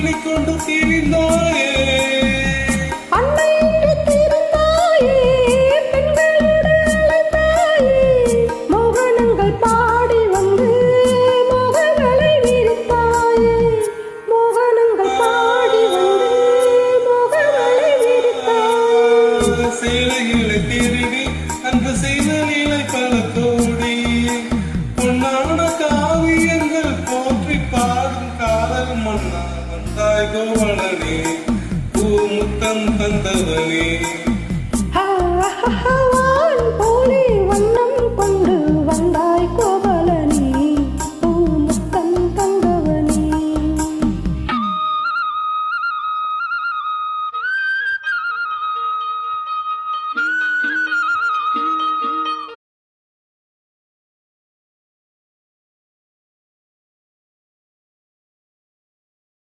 சொல்லிக்கொண்டு திரிந்தாயே சேலைகளை திருடி அந்த செய்தலிலை பல தோடி பொன்னான காவியங்கள் போற்றி பாடும் காதல் மன்னா வந்தாய் கோவலனே பூமுத்தம் தந்தவனே